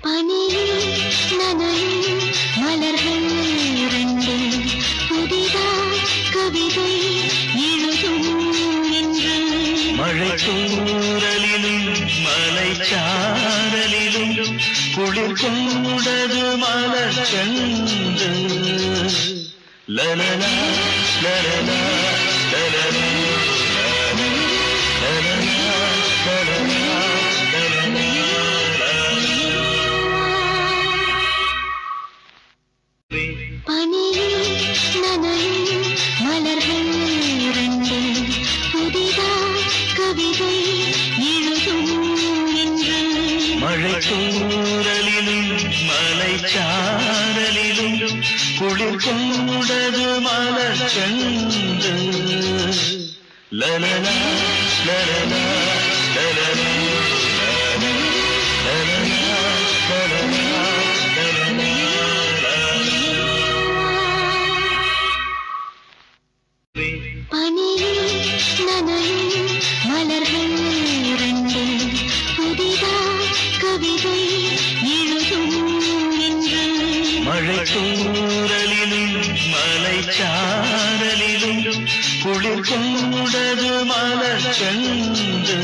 பனியில் நனையும் மலர்கள் இரண்டு புதிதாய் கவிதை எழுதும் என்று மழை தூறலிலும் மலை சாரலிலும் குளிர் கொண்டது மலர் கண்டு லலலா லலலா லலலா பனியில் நனையும் மலர்கள் இரண்டு புதிதாய் கவிதை எழுதும் என்று மழை தூறலிலும் மலை சாரலிலும் குளிர் கொண்டது மலர் கண்டு லலலா லலலா லலலா பனியில் நனையும் மலர்கள் இரண்டு புதிதாய் கவிதை எழுதும் என்று மழை தூறலிலும் மலை சாரலிலும் குளிர் கொண்டது மலர் கண்டு